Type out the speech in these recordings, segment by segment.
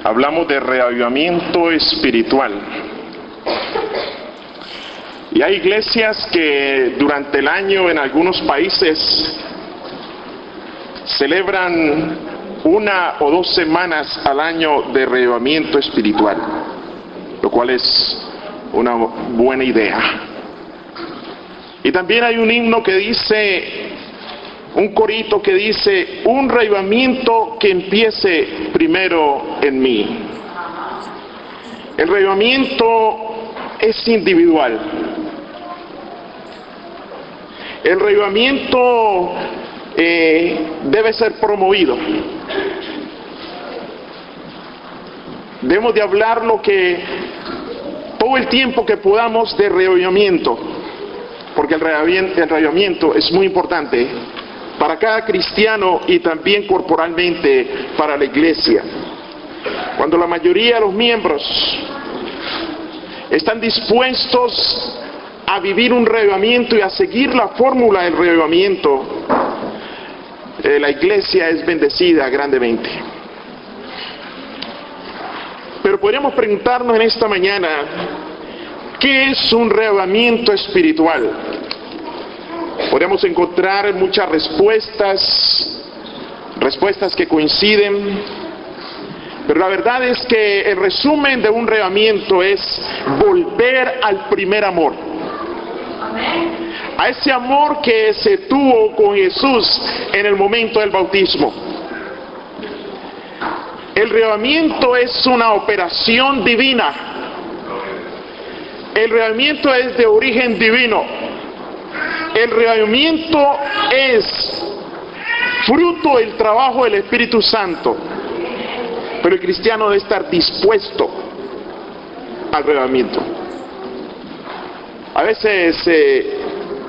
Hablamos de reavivamiento espiritual. Y hay iglesias que durante el año en algunos países celebran 1 o 2 semanas al año de reavivamiento espiritual, lo cual es una buena idea. Y también hay un himno que dice, un corito que dice, un reavivamiento que empiece primero en mí. El reavivamiento es individual. El reavivamiento debe ser promovido. Debemos de hablar todo el tiempo que podamos de reavivamiento, porque el reavivamiento es muy importante para cada cristiano y también corporalmente para la iglesia. Cuando la mayoría de los miembros están dispuestos a vivir un reavivamiento y a seguir la fórmula del reavivamiento, la iglesia es bendecida grandemente. Pero podríamos preguntarnos en esta mañana, ¿qué es un reavivamiento espiritual? Podríamos encontrar muchas respuestas que coinciden, pero la verdad es que el resumen de un reavivamiento es volver al primer amor. A ese amor que se tuvo con Jesús en el momento del bautismo. El reavivamiento es una operación divina. El reavivamiento es de origen divino. El reavivamiento es fruto del trabajo del Espíritu Santo. Pero el cristiano debe estar dispuesto al reavivamiento. A veces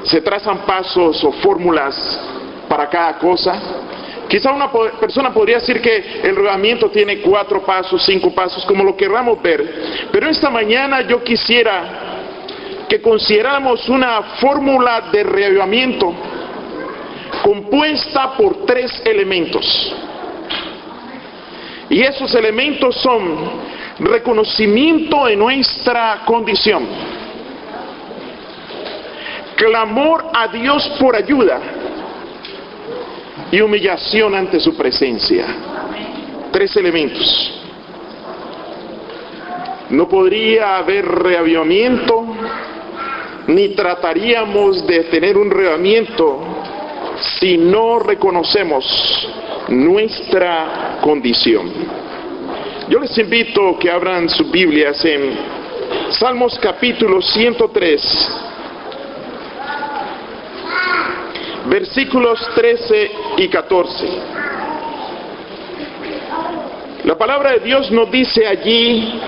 se trazan pasos o fórmulas para cada cosa. Quizá una persona podría decir que el reavivamiento tiene 4 pasos, 5 pasos, como lo querramos ver. Pero esta mañana yo quisiera que consideráramos una fórmula de reavivamiento compuesta por 3 elementos. Y esos elementos son reconocimiento de nuestra condición, clamor a Dios por ayuda y humillación ante su presencia. 3 elementos. No podría haber reavivamiento, ni trataríamos de tener un reavivamiento si no reconocemos nuestra condición. Yo les invito a que abran sus Biblias en Salmos capítulo 103, versículos 13 y 14. La palabra de Dios nos dice allí,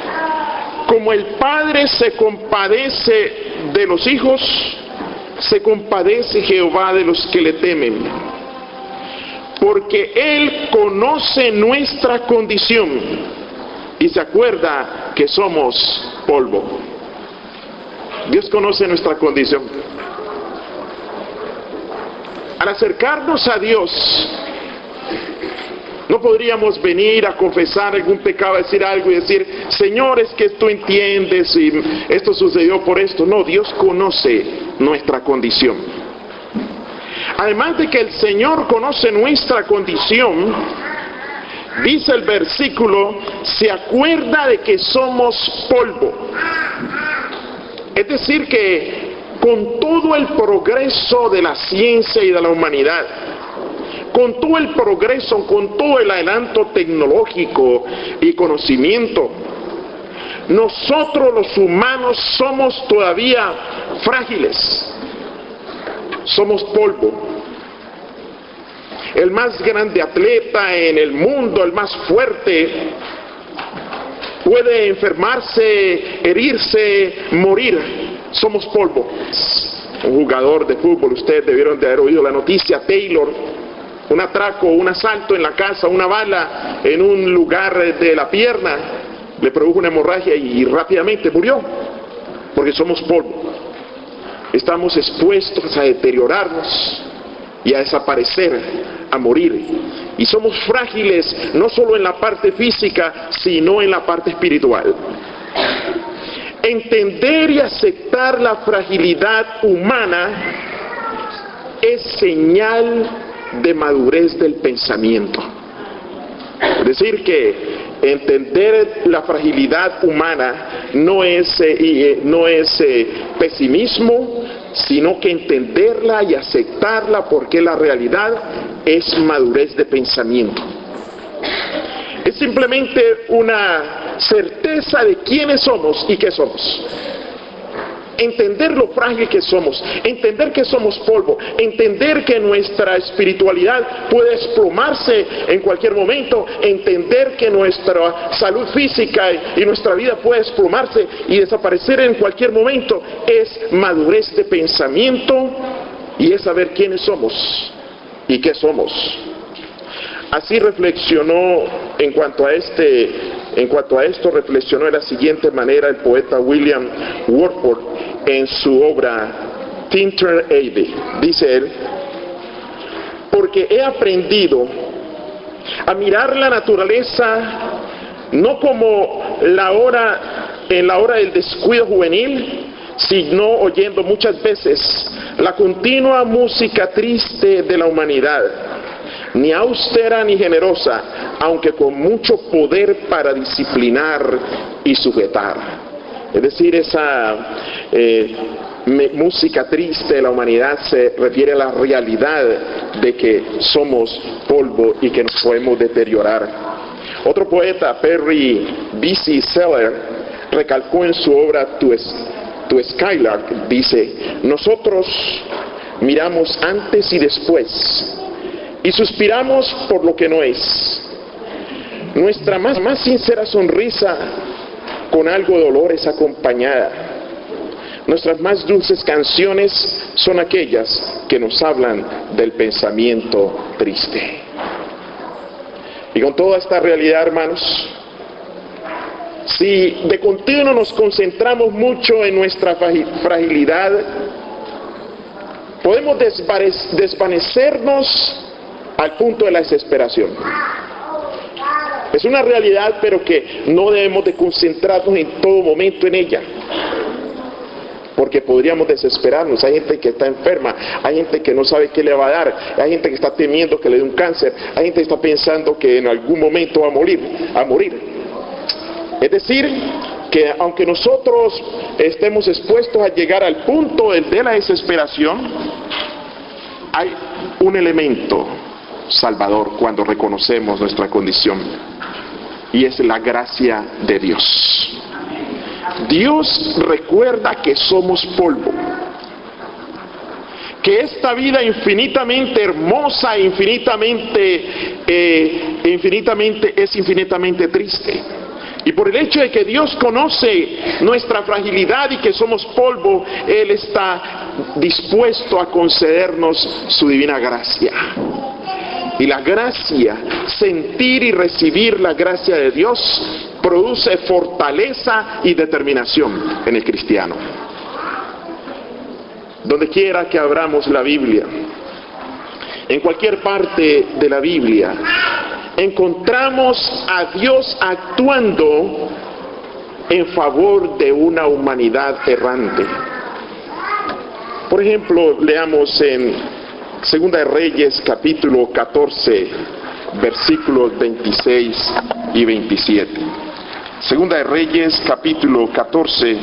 como el Padre se compadece de los hijos, se compadece Jehová de los que le temen, porque Él conoce nuestra condición y se acuerda que somos polvo. Dios conoce nuestra condición. Al acercarnos a Dios, no podríamos venir a confesar algún pecado, decir algo y decir, Señor, es que tú entiendes y esto sucedió por esto. No, Dios conoce nuestra condición. Además de que el Señor conoce nuestra condición, dice el versículo, se acuerda de que somos polvo. Es decir que con todo el progreso de la ciencia y de la humanidad, con todo el progreso, con todo el adelanto tecnológico y conocimiento, nosotros los humanos somos todavía frágiles, somos polvo. El más grande atleta en el mundo, el más fuerte, puede enfermarse, herirse, morir. Somos polvo. Un jugador de fútbol, ustedes debieron de haber oído la noticia, Taylor, un atraco, un asalto en la casa, una bala en un lugar de la pierna, le produjo una hemorragia y rápidamente murió, porque somos polvo. Estamos expuestos a deteriorarnos, y a desaparecer, a morir. Y somos frágiles no solo en la parte física, sino en la parte espiritual. Entender y aceptar la fragilidad humana es señal de madurez del pensamiento. Es decir, que entender la fragilidad humana no es pesimismo, sino que entenderla y aceptarla, porque la realidad es madurez de pensamiento. Es simplemente una certeza de quiénes somos y qué somos. Entender lo frágil que somos, entender que somos polvo, entender que nuestra espiritualidad puede desplomarse en cualquier momento, entender que nuestra salud física y nuestra vida puede desplomarse y desaparecer en cualquier momento, es madurez de pensamiento y es saber quiénes somos y qué somos. Así reflexionó en cuanto a esto reflexionó de la siguiente manera el poeta William Wordsworth en su obra Tinter Abbey. Dice él: porque he aprendido a mirar la naturaleza no como en la hora del descuido juvenil, sino oyendo muchas veces la continua música triste de la humanidad, ni austera ni generosa, aunque con mucho poder para disciplinar y sujetar. Es decir, esa música triste de la humanidad se refiere a la realidad de que somos polvo y que nos podemos deteriorar. Otro poeta, Perry B.C. Seller, recalcó en su obra To Skylark, dice: nosotros miramos antes y después, y suspiramos por lo que no es. Nuestra más sincera sonrisa con algo de dolor es acompañada. Nuestras más dulces canciones son aquellas que nos hablan del pensamiento triste. Y con toda esta realidad, hermanos, si de continuo nos concentramos mucho en nuestra fragilidad, podemos desvanecernos al punto de la desesperación. Es una realidad, pero que no debemos de concentrarnos en todo momento en ella, porque podríamos desesperarnos. Hay gente que está enferma, hay gente que no sabe qué le va a dar, hay gente que está temiendo que le dé un cáncer, hay gente que está pensando que en algún momento va a morir. Es decir, que aunque nosotros estemos expuestos a llegar al punto de la desesperación, hay un elemento salvador cuando reconocemos nuestra condición, y es la gracia de Dios. Dios recuerda que somos polvo, que esta vida infinitamente hermosa, es infinitamente triste. Y por el hecho de que Dios conoce nuestra fragilidad y que somos polvo, Él está dispuesto a concedernos su divina gracia. Y la gracia, sentir y recibir la gracia de Dios, produce fortaleza y determinación en el cristiano. Donde quiera que abramos la Biblia, en cualquier parte de la Biblia, encontramos a Dios actuando en favor de una humanidad errante. Por ejemplo, leamos en Segunda de Reyes, capítulo 14, versículos 26 y 27. Segunda de Reyes, capítulo 14,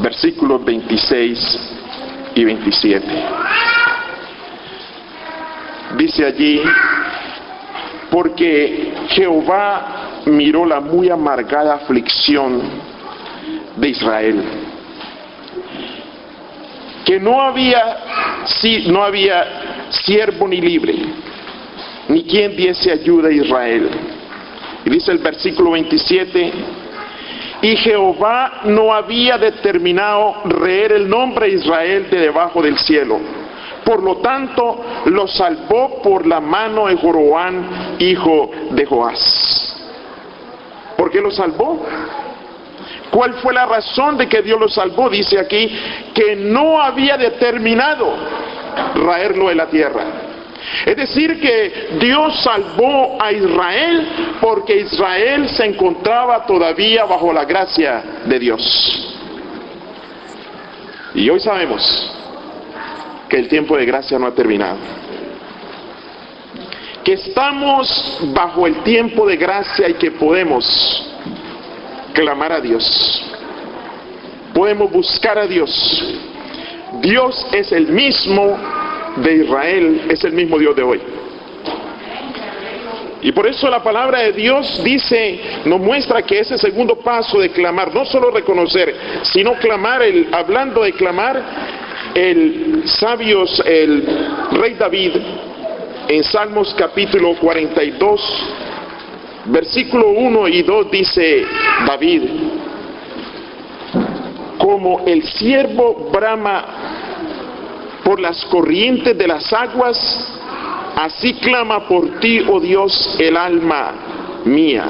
versículos 26 y 27. Dice allí: porque Jehová miró la muy amargada aflicción de Israel, que no había siervo ni libre, ni quien diese ayuda a Israel. Y dice el versículo 27: y Jehová no había determinado reer el nombre de Israel de debajo del cielo. Por lo tanto, lo salvó por la mano de Joroboam, hijo de Joás. ¿Por qué lo salvó? ¿Cuál fue la razón de que Dios lo salvó? Dice aquí que no había determinado raerlo de la tierra. Es decir, que Dios salvó a Israel porque Israel se encontraba todavía bajo la gracia de Dios. Y hoy sabemos que el tiempo de gracia no ha terminado. Que estamos bajo el tiempo de gracia y que podemos clamar a Dios. Podemos buscar a Dios. Dios es el mismo de Israel, es el mismo Dios de hoy. Y por eso la palabra de Dios dice, nos muestra que ese segundo paso de clamar, no solo reconocer, sino clamar, hablando de clamar, el rey David, en Salmos capítulo 42, versículo 1 y 2 dice David: como el ciervo brama por las corrientes de las aguas, así clama por ti, oh Dios, el alma mía.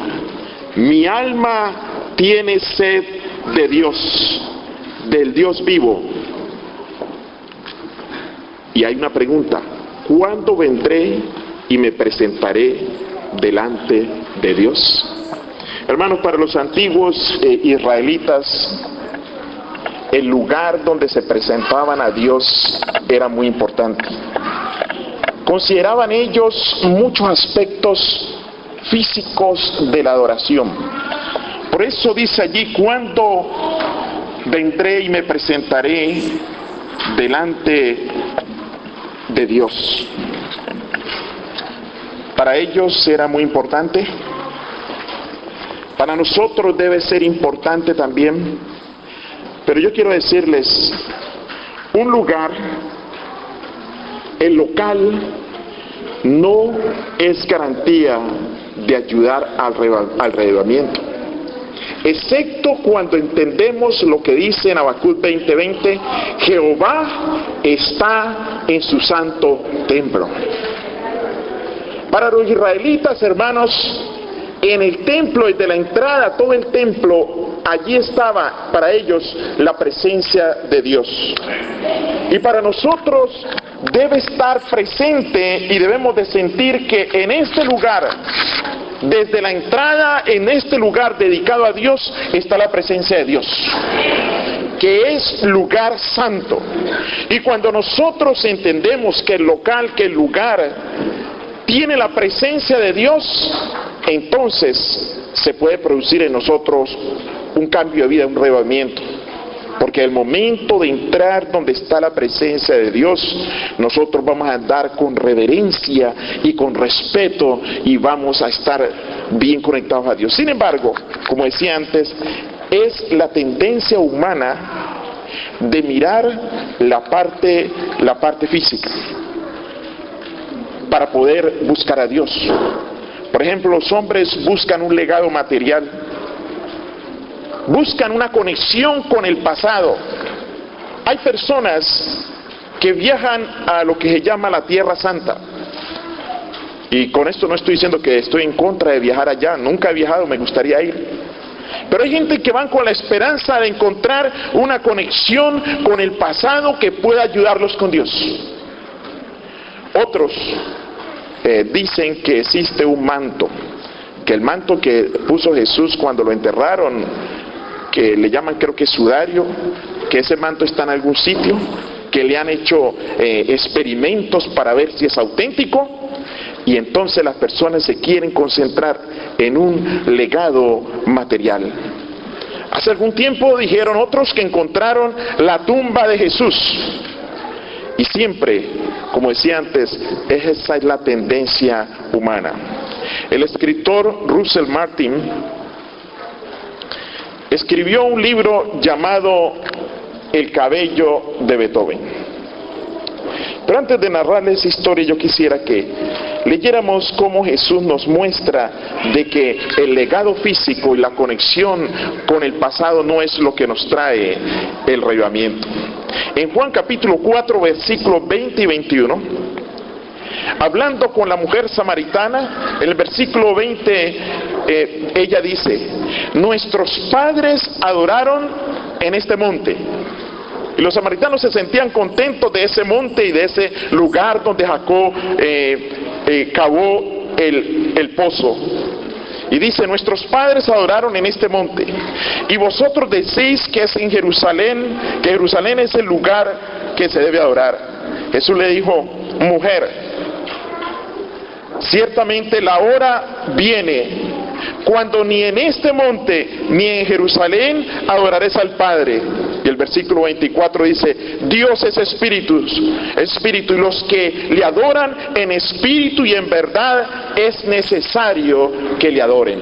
Mi alma tiene sed de Dios, del Dios vivo. Y hay una pregunta: ¿cuándo vendré y me presentaré delante de Dios? Hermanos, para los antiguos israelitas, el lugar donde se presentaban a Dios era muy importante. Consideraban ellos muchos aspectos físicos de la adoración. Por eso dice allí: ¿cuándo vendré y me presentaré delante de Dios? Para ellos era muy importante. Para nosotros debe ser importante también. Pero yo quiero decirles, un lugar, el local, no es garantía de ayudar al avivamiento. Excepto cuando entendemos lo que dice en Habacuc 20:20, Jehová está en su santo templo. Para los israelitas, hermanos, en el templo, desde la entrada, todo el templo, allí estaba para ellos la presencia de Dios. Y para nosotros debe estar presente y debemos de sentir que en este lugar, desde la entrada, en este lugar dedicado a Dios, está la presencia de Dios, que es lugar santo. Y cuando nosotros entendemos que el local, que el lugar tiene la presencia de Dios, entonces se puede producir en nosotros un cambio de vida, un avivamiento. Porque el momento de entrar donde está la presencia de Dios, nosotros vamos a andar con reverencia y con respeto y vamos a estar bien conectados a Dios. Sin embargo, como decía antes, es la tendencia humana de mirar la parte física para poder buscar a Dios. Por ejemplo, los hombres buscan un legado material, buscan una conexión con el pasado. Hay personas que viajan a lo que se llama la Tierra Santa. Y con esto no estoy diciendo que estoy en contra de viajar allá, nunca he viajado, me gustaría ir. Pero hay gente que van con la esperanza de encontrar una conexión con el pasado que pueda ayudarlos con Dios. Otros dicen que existe un manto, que el manto que puso Jesús cuando lo enterraron, que le llaman, creo que sudario, que ese manto está en algún sitio, que le han hecho experimentos para ver si es auténtico, y entonces las personas se quieren concentrar en un legado material. Hace algún tiempo dijeron otros que encontraron la tumba de Jesús. Y siempre, como decía antes, esa es la tendencia humana. El escritor Russell Martin escribió un libro llamado El cabello de Beethoven. Pero antes de narrarles esa historia, yo quisiera que leyéramos cómo Jesús nos muestra de que el legado físico y la conexión con el pasado no es lo que nos trae el avivamiento. En Juan capítulo 4, versículos 20 y 21, hablando con la mujer samaritana, en el versículo 20, ella dice: nuestros padres adoraron en este monte, Y los samaritanos se sentían contentos de ese monte y de ese lugar donde Jacob cavó el pozo. Y dice: nuestros padres adoraron en este monte, y vosotros decís que es en Jerusalén, que Jerusalén es el lugar que se debe adorar. Jesús le dijo: mujer, ciertamente la hora viene cuando ni en este monte ni en Jerusalén adoraréis al Padre. Y el versículo 24 dice: Dios es espíritu, y los que le adoran en espíritu y en verdad es necesario que le adoren.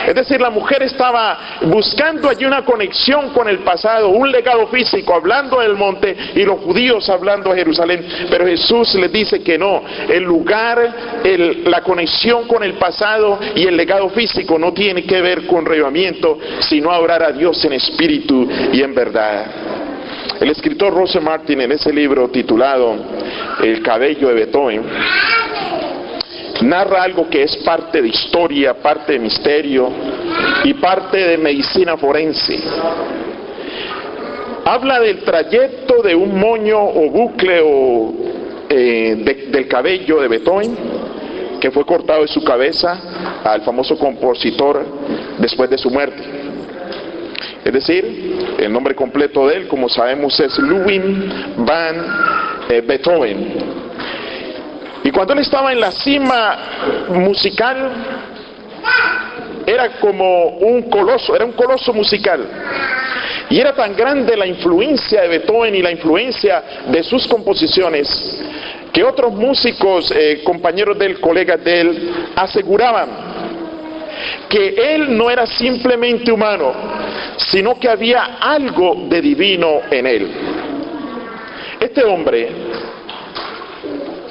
Es decir, la mujer estaba buscando allí una conexión con el pasado, un legado físico, hablando del monte, y los judíos hablando de Jerusalén. Pero Jesús les dice que no, el lugar, la conexión con el pasado y el legado físico no tiene que ver con revivamiento, sino adorar a Dios en espíritu y en verdad. El escritor Russell Martin, en ese libro titulado El cabello de Beethoven, narra algo que es parte de historia, parte de misterio y parte de medicina forense. Habla del trayecto de un moño o bucle del cabello de Beethoven, que fue cortado de su cabeza al famoso compositor después de su muerte. Es decir, el nombre completo de él, como sabemos, es Ludwig van Beethoven. Y cuando él estaba en la cima musical, era como un coloso musical. Y era tan grande la influencia de Beethoven y la influencia de sus composiciones, que otros músicos, compañeros de él, colegas de él, aseguraban que él no era simplemente humano, sino que había algo de divino en él. Este hombre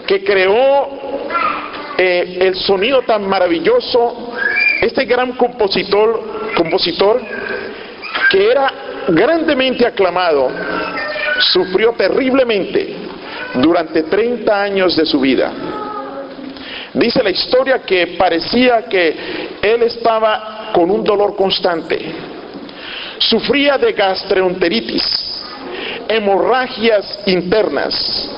que creó el sonido tan maravilloso, este gran compositor que era grandemente aclamado, sufrió terriblemente durante 30 años de su vida. Dice la historia que parecía que él estaba con un dolor constante. Sufría de gastroenteritis, hemorragias internas,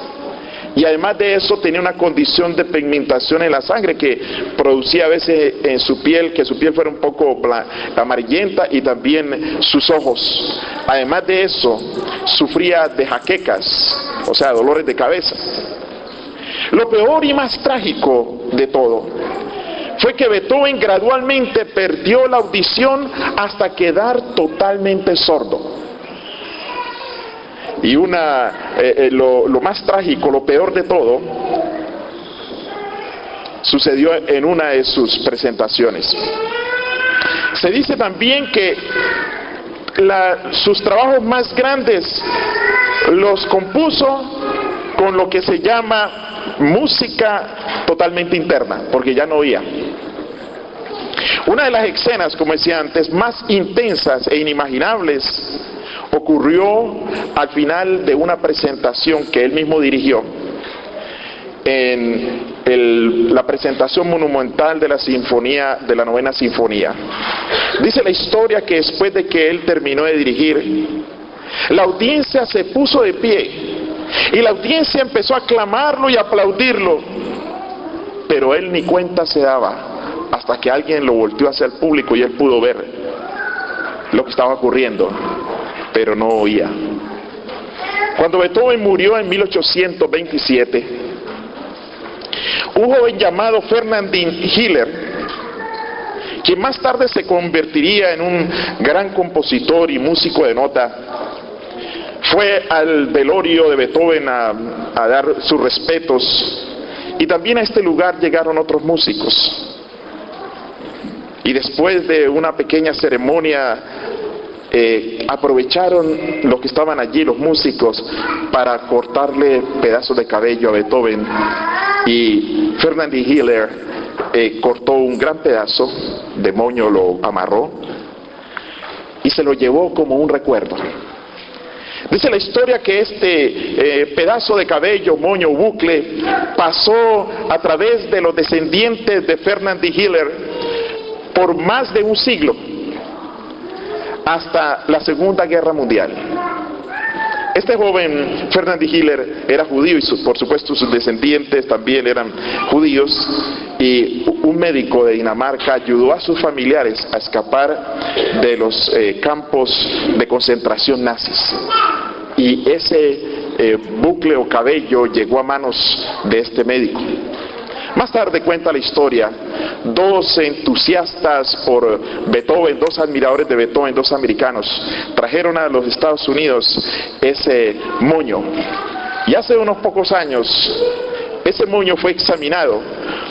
y además de eso tenía una condición de pigmentación en la sangre que producía a veces en su piel, que su piel fuera un poco amarillenta, y también sus ojos. Además de eso, sufría de jaquecas, o sea, dolores de cabeza. Lo peor y más trágico de todo fue que Beethoven gradualmente perdió la audición hasta quedar totalmente sordo. Y lo más trágico, lo peor de todo, sucedió en una de sus presentaciones. Se dice también que sus trabajos más grandes los compuso con lo que se llama música totalmente interna, porque ya no oía. Una de las escenas, como decía antes, más intensas e inimaginables ocurrió al final de una presentación que él mismo dirigió en la presentación monumental de la sinfonía, de la novena sinfonía. Dice la historia que después de que él terminó de dirigir, la audiencia se puso de pie y la audiencia empezó a aclamarlo y a aplaudirlo, pero él ni cuenta se daba hasta que alguien lo volteó hacia el público y él pudo ver lo que estaba ocurriendo, pero no oía. Cuando Beethoven murió en 1827, un joven llamado Ferdinand Hiller, quien más tarde se convertiría en un gran compositor y músico de nota, fue al velorio de Beethoven a dar sus respetos, y también a este lugar llegaron otros músicos. Y después de una pequeña ceremonia, aprovecharon los que estaban allí, los músicos, para cortarle pedazos de cabello a Beethoven, y Ferdinand Hiller cortó un gran pedazo de moño, lo amarró y se lo llevó como un recuerdo. Dice la historia que este pedazo de cabello, moño, bucle, pasó a través de los descendientes de Ferdinand Hiller por más de un siglo, hasta la Segunda Guerra Mundial. Este joven Ferdinand Hiller era judío y por supuesto sus descendientes también eran judíos, y un médico de Dinamarca ayudó a sus familiares a escapar de los campos de concentración nazis, y ese bucle o cabello llegó a manos de este médico. Más tarde cuenta la historia, dos entusiastas por Beethoven, dos admiradores de Beethoven, dos americanos, trajeron a los Estados Unidos ese moño, y hace unos pocos años ese moño fue examinado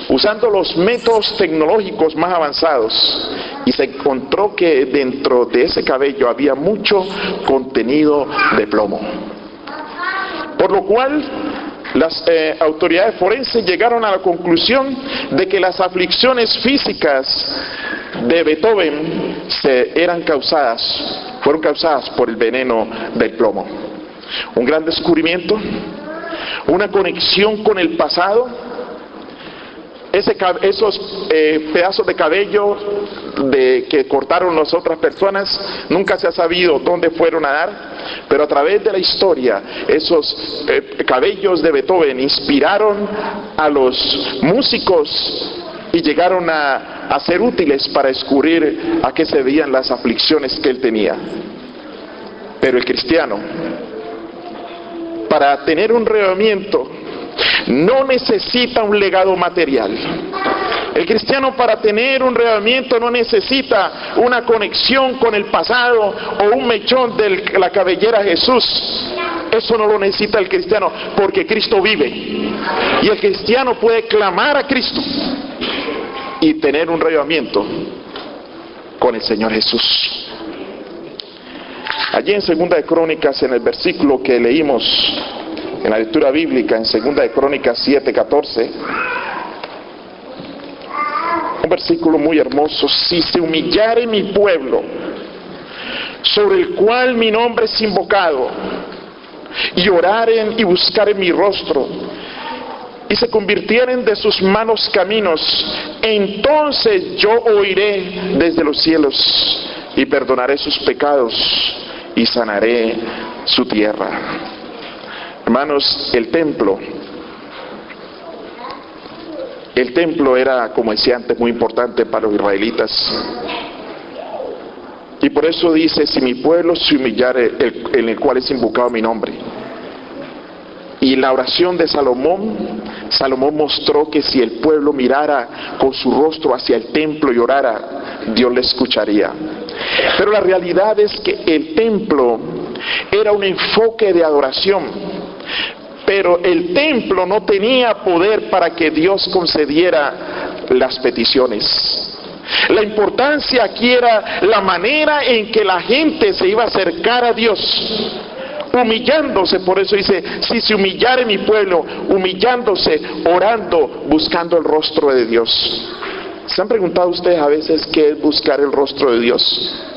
usando los métodos tecnológicos más avanzados, y se encontró que dentro de ese cabello había mucho contenido de plomo, por lo cual las autoridades forenses llegaron a la conclusión de que las aflicciones físicas de Beethoven fueron causadas por el veneno del plomo. Un gran descubrimiento, una conexión con el pasado. Esos pedazos de cabello que cortaron las otras personas, nunca se ha sabido dónde fueron a dar, pero a través de la historia, esos cabellos de Beethoven inspiraron a los músicos y llegaron a ser útiles para descubrir a qué se debían las aflicciones que él tenía. Pero el cristiano, para tener un reavivamiento, no necesita un legado material. El cristiano, para tener un reavivamiento, no necesita una conexión con el pasado o un mechón de la cabellera de Jesús. Eso no lo necesita el cristiano, porque Cristo vive, y el cristiano puede clamar a Cristo y tener un reavivamiento con el Señor Jesús. Allí en Segunda de Crónicas, en el versículo que leímos en la lectura bíblica, en Segunda de Crónicas 7:14, un versículo muy hermoso: si se humillare mi pueblo, sobre el cual mi nombre es invocado, y oraren y buscaren mi rostro, y se convirtieren de sus malos caminos, entonces yo oiré desde los cielos, y perdonaré sus pecados, y sanaré su tierra. Hermanos, el templo era, como decía antes, muy importante para los israelitas. Y por eso dice: si mi pueblo se humillare, en el cual es invocado mi nombre. Y la oración de Salomón mostró que si el pueblo mirara con su rostro hacia el templo y orara, Dios le escucharía. Pero la realidad es que el templo era un enfoque de adoración, pero el templo no tenía poder para que Dios concediera las peticiones. La importancia aquí era la manera en que la gente se iba a acercar a Dios, humillándose. Por eso dice: si se humillare mi pueblo, humillándose, orando, buscando el rostro de Dios. ¿Se han preguntado ustedes a veces qué es buscar el rostro de Dios?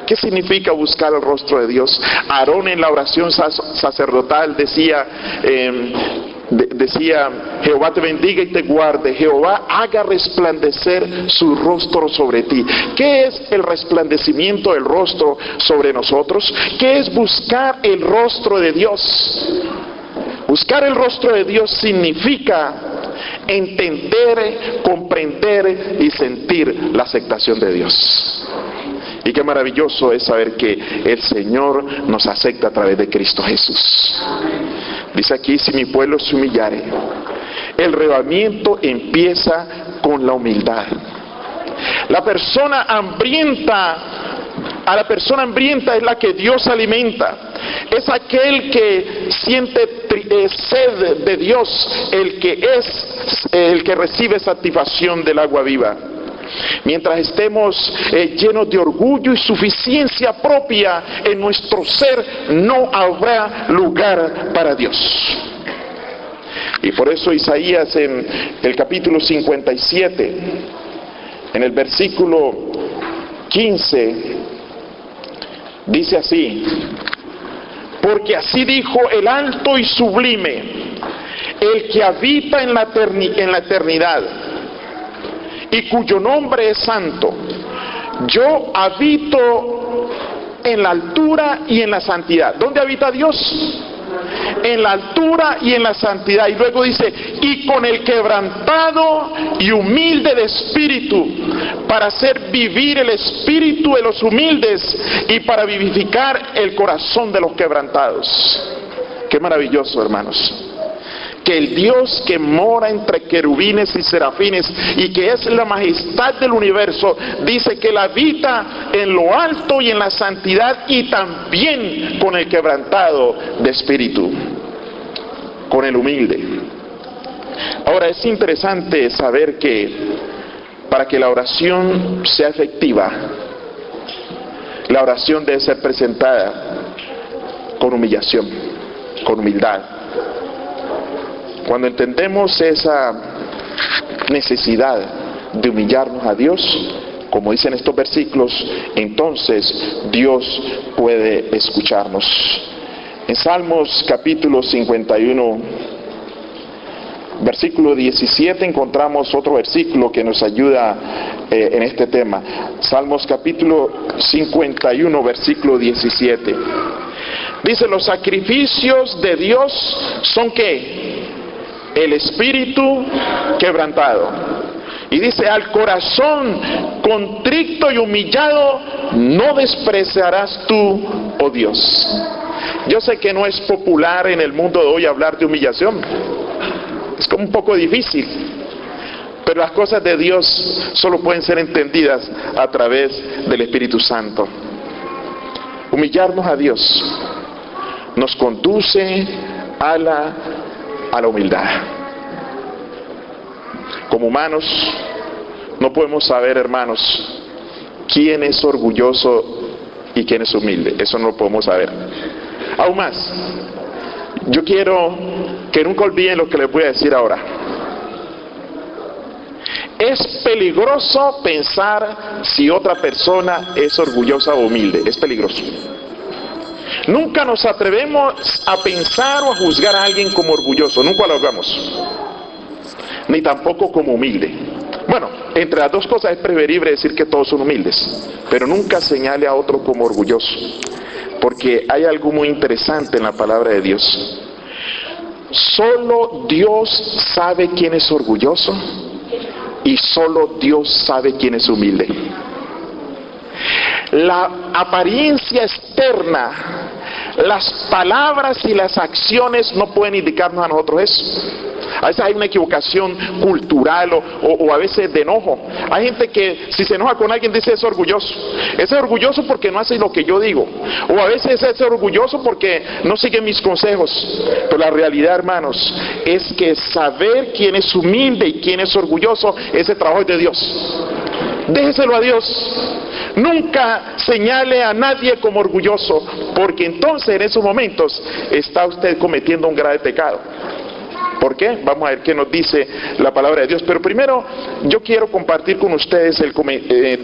¿Qué significa buscar el rostro de Dios? Aarón, en la oración sacerdotal, decía: Jehová te bendiga y te guarde, Jehová haga resplandecer su rostro sobre ti. ¿Qué es el resplandecimiento del rostro sobre nosotros? ¿Qué es buscar el rostro de Dios? Buscar el rostro de Dios significa entender, comprender y sentir la aceptación de Dios. Y qué maravilloso es saber que el Señor nos acepta a través de Cristo Jesús. Dice aquí: si mi pueblo se humillare. El reavivamiento empieza con la humildad. A la persona hambrienta es la que Dios alimenta. Es aquel que siente sed de Dios, el que recibe satisfacción del agua viva. Mientras estemos llenos de orgullo y suficiencia propia en nuestro ser, no habrá lugar para Dios. Y por eso Isaías, en el capítulo 57, en el versículo 15, dice así: porque así dijo el alto y sublime, el que habita en la eternidad, y cuyo nombre es santo: yo habito en la altura y en la santidad. ¿Dónde habita Dios? En la altura y en la santidad. Y luego dice, y con el quebrantado y humilde de espíritu, para hacer vivir el espíritu de los humildes y para vivificar el corazón de los quebrantados. Qué maravilloso, hermanos. Que el Dios que mora entre querubines y serafines y que es la majestad del universo, dice que él habita en lo alto y en la santidad y también con el quebrantado de espíritu, con el humilde. Ahora es interesante saber que para que la oración sea efectiva, la oración debe ser presentada con humillación, con humildad. Cuando entendemos esa necesidad de humillarnos a Dios, como dicen estos versículos, entonces Dios puede escucharnos. En Salmos capítulo 51, versículo 17, encontramos otro versículo que nos ayuda en este tema. Salmos capítulo 51, versículo 17. Dice, los sacrificios de Dios son ¿qué? El espíritu quebrantado. Y dice, al corazón contrito y humillado no despreciarás tú, oh Dios. Yo sé que no es popular en el mundo de hoy hablar de humillación. Es como un poco difícil. Pero las cosas de Dios solo pueden ser entendidas a través del Espíritu Santo. Humillarnos a Dios nos conduce a la humildad. Como humanos no podemos saber, hermanos, quién es orgulloso y quién es humilde. Eso no lo podemos saber. Aún más, yo quiero que nunca olviden lo que les voy a decir ahora. Es peligroso pensar si otra persona es orgullosa o humilde. Es peligroso. Nunca nos atrevemos a pensar o a juzgar a alguien como orgulloso, nunca lo hagamos, ni tampoco como humilde. Bueno, entre las dos cosas es preferible decir que todos son humildes, pero nunca señale a otro como orgulloso, porque hay algo muy interesante en la palabra de Dios. Solo Dios sabe quién es orgulloso y solo Dios sabe quién es humilde. La apariencia externa, las palabras y las acciones no pueden indicarnos a nosotros eso. A veces hay una equivocación cultural o a veces de enojo. Hay gente que si se enoja con alguien dice es orgulloso. Es orgulloso porque no hace lo que yo digo. O a veces es orgulloso porque no sigue mis consejos. Pero la realidad, hermanos, es que saber quién es humilde y quién es orgulloso, ese trabajo es de Dios. Déjeselo a Dios. Nunca señale a nadie como orgulloso, porque entonces en esos momentos está usted cometiendo un grave pecado. ¿Por qué? Vamos a ver qué nos dice la palabra de Dios. Pero primero yo quiero compartir con ustedes del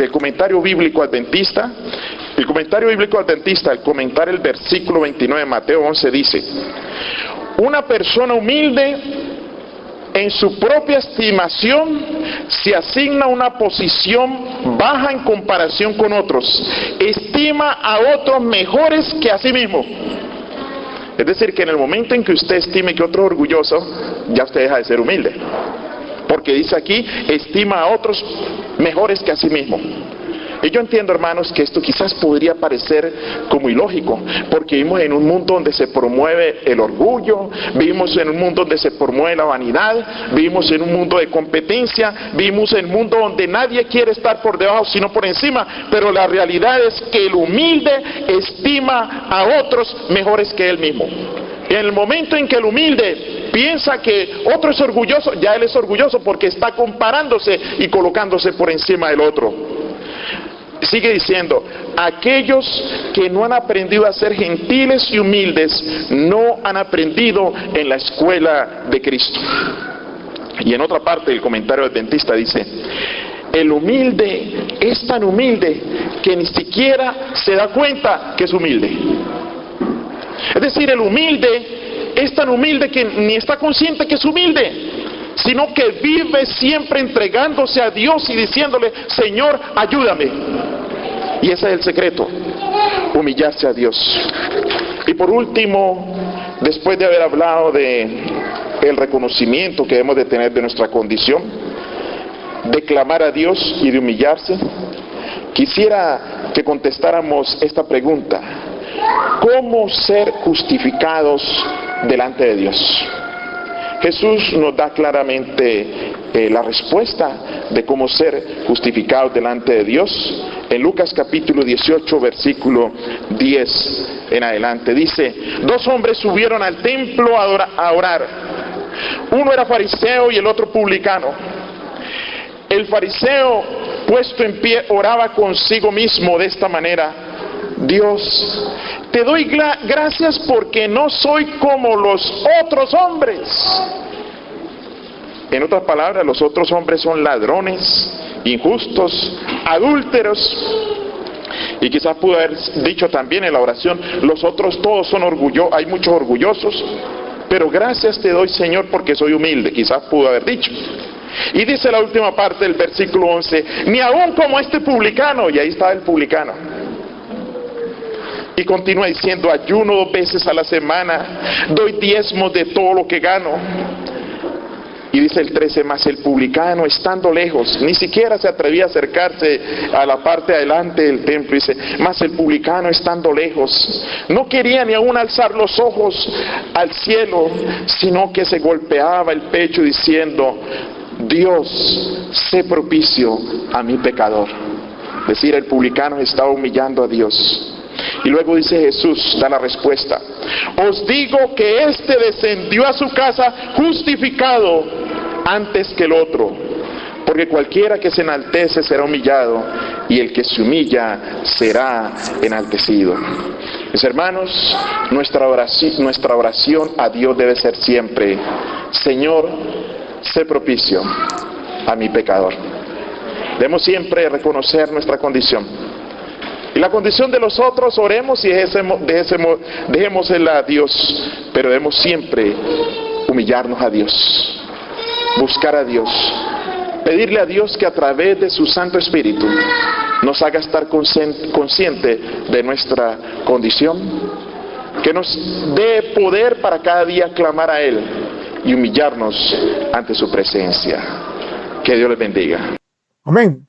comentario bíblico adventista. El comentario bíblico adventista, al comentar el versículo 29 de Mateo 11, dice: una persona humilde en su propia estimación se asigna una posición baja en comparación con otros, estima a otros mejores que a sí mismo. Es decir, que en el momento en que usted estime que otro es orgulloso, ya usted deja de ser humilde, porque dice aquí, estima a otros mejores que a sí mismo. Y yo entiendo, hermanos, que esto quizás podría parecer como ilógico, porque vivimos en un mundo donde se promueve el orgullo, vivimos en un mundo donde se promueve la vanidad, vivimos en un mundo de competencia, vivimos en un mundo donde nadie quiere estar por debajo sino por encima, pero la realidad es que el humilde estima a otros mejores que él mismo. Y en el momento en que el humilde piensa que otro es orgulloso, ya él es orgulloso porque está comparándose y colocándose por encima del otro. Sigue diciendo, aquellos que no han aprendido a ser gentiles y humildes no han aprendido en la escuela de Cristo. Y en otra parte del comentario adventista dice, el humilde es tan humilde que ni siquiera se da cuenta que es humilde. Es decir, el humilde es tan humilde que ni está consciente que es humilde, sino que vive siempre entregándose a Dios y diciéndole, Señor, ayúdame. Y ese es el secreto. humillarse a Dios. Y por último, después de haber hablado de el reconocimiento que debemos de tener de nuestra condición, de clamar a Dios y de humillarse, quisiera que contestáramos esta pregunta: ¿cómo ser justificados delante de Dios? Jesús nos da claramente la respuesta de cómo ser justificados delante de Dios. En Lucas capítulo 18, versículo 10 en adelante, dice: 2 hombres subieron al templo a orar. Uno era fariseo y el otro publicano. El fariseo, puesto en pie, oraba consigo mismo de esta manera: Dios, te doy gracias porque no soy como los otros hombres. En otras palabras, los otros hombres son ladrones, injustos, adúlteros. Y quizás pudo haber dicho también en la oración: los otros todos son orgullosos, hay muchos orgullosos, pero gracias te doy, Señor, porque soy humilde. Quizás pudo haber dicho. Y dice la última parte del versículo 11: ni aún como este publicano. Y ahí está el publicano. Y continúa diciendo: ayuno 2 veces a la semana, doy diezmos de todo lo que gano. Y dice el 13: mas el publicano, estando lejos, ni siquiera se atrevía a acercarse a la parte adelante del templo. Dice: mas el publicano, estando lejos, no quería ni aún alzar los ojos al cielo, sino que se golpeaba el pecho diciendo: Dios, sé propicio a mi pecador. Es decir, el publicano estaba humillando a Dios. Y luego dice Jesús, da la respuesta: os digo que éste descendió a su casa justificado antes que el otro, porque cualquiera que se enaltece será humillado, y el que se humilla será enaltecido. Mis hermanos, nuestra oración a Dios debe ser siempre: Señor, sé propicio a mi pecador. Debemos siempre reconocer nuestra condición. Y la condición de los otros, oremos y dejémosela a Dios, pero debemos siempre humillarnos a Dios, buscar a Dios, pedirle a Dios que a través de su Santo Espíritu nos haga estar consciente de nuestra condición, que nos dé poder para cada día clamar a Él y humillarnos ante su presencia. Que Dios les bendiga. Amén.